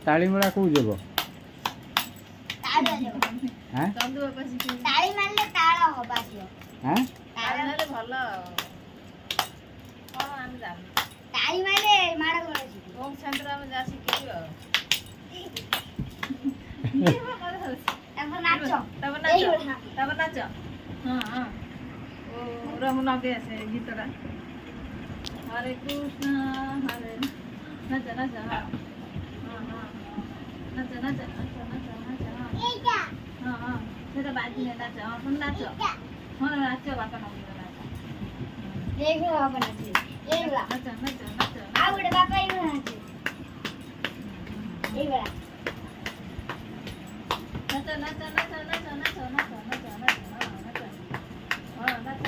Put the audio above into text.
ତାଳିମେଳା କୋଉ ଯିବ? ତାଳ ଯିବ। ହାଁ? ଚନ୍ଦୁ ବାପା ଶିଖେଇ ତାଳି ମାରିଲେ ତାଳ ହବ ଆସିବ। ହାଁ? ତାଳ ହେଲେ ଭଲ କଣ ଆମେ ଜାଣୁ ତାଳି ମାରିଲେ ମାଡ଼ ଗୋଳ ଶିଖିବ। ହୋମ ସେଣ୍ଟର ଆମେ ଯାହା ଶିଖେଇବୁ ଆଉ ତାପରେ ନାଚ। ତାପରେ ଏଇଭଳିଆ। ନାଚ ତାପରେ ନାଚ ହଁ ହଁ ଓ ରହ ମୁଁ ଲଗେଇ ଆସେ ଗୀତଟା ହରେ କୃଷ୍ଣ ହରେ ନାଚ ନାଚ ହଁ ହଁ ହଁ ନାଚ ନାଚ ନାଚ ନାଚ ନାଚ ଏଇଟା। ହଁ ହଁ ସେଟା ବାଜିଲେ ନାଚ ହଁ ପୁଣି ନାଚ ହଁ ନାଚ ବାପା ନଗେଇବା ନାଚ ଏଇଗୁলো ହବ ନାଚିବ। ଏଇଗୁলা। ନାଚ ନାଚ ନାଚ ଆଉ ଗୋଟେ ବାପା ଏଇଗୁলা ନାଚିବ। ଏଇଗୁଲା। ନାଚ ନାଚ ନାଚ ନାଚ ନାଚ ନାଚ ନାଚ ନାଚ